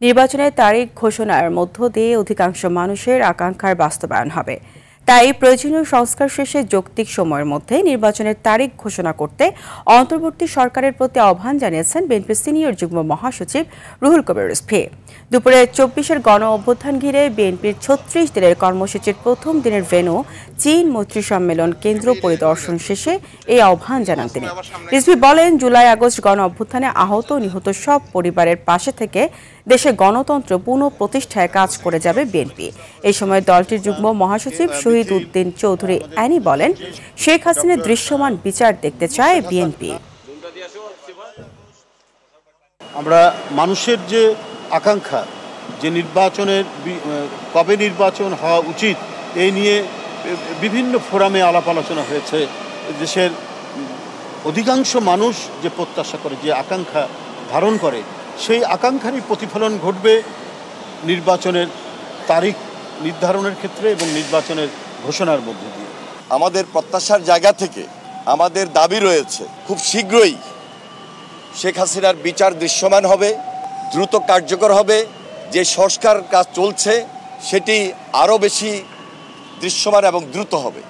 নির্বাচনের তারিখ ঘোষণার মধ্য দিয়ে অধিকাংশ মানুষের আকাঙ্ক্ষার বাস্তবায়ন হবে। তাই প্রয়োজনীয় সংস্কার শেষে যৌক্তিক সময়ের মধ্যে নির্বাচনের তারিখ ঘোষণা করতে অন্তর্বর্তী সরকারের প্রতি আহ্বান জানিয়েছেন বিএনপির সিনিয়র যুগ্ম মহাসচিব রুহুল কবির রিজভী। দুপুরে ২৪-এর গণ অভ্যুত্থান ঘিরে বিএনপির ৩৬ দিনের কর্মসূচির প্রথম দিনের ভেন্যু চীন মৈত্রী সম্মেলন কেন্দ্র পরিদর্শন শেষে এই আহ্বান জানান তিনি। রিজভী বলেন, জুলাই-আগস্ট গণ অভ্যুত্থানে আহত নিহত সব পরিবারের পাশে থেকে দেশে গণতন্ত্র পুনঃপ্রতিষ্ঠায় কাজ করে যাবে বিএনপি। এই সময় দলটির যুগ্ম মহাসচিব শহীদ উদ্দিন চৌধুরী অ্যানি বলেন, শেখ হাসিনার দৃশ্যমান বিচার দেখতে চায় বিএনপি। আমরা মানুষের যে আকাঙ্ক্ষা, যে নির্বাচনের কবে নির্বাচন হওয়া উচিত, এই নিয়ে বিভিন্ন ফোরামে আলাপ আলোচনা হয়েছে। দেশের অধিকাংশ মানুষ যে প্রত্যাশা করে, যে আকাঙ্ক্ষা ধারণ করে, সেই আকাঙ্ক্ষারই প্রতিফলন ঘটবে নির্বাচনের তারিখ নির্ধারণের ক্ষেত্রে এবং নির্বাচনের ঘোষণার মধ্যে দিয়ে। আমাদের প্রত্যাশার জায়গা থেকে আমাদের দাবি রয়েছে, খুব শীঘ্রই শেখ হাসিনার বিচার দৃশ্যমান হবে, দ্রুত কার্যকর হবে। যে সংস্কার কাজ চলছে সেটি আরও বেশি দৃশ্যমান এবং দ্রুত হবে।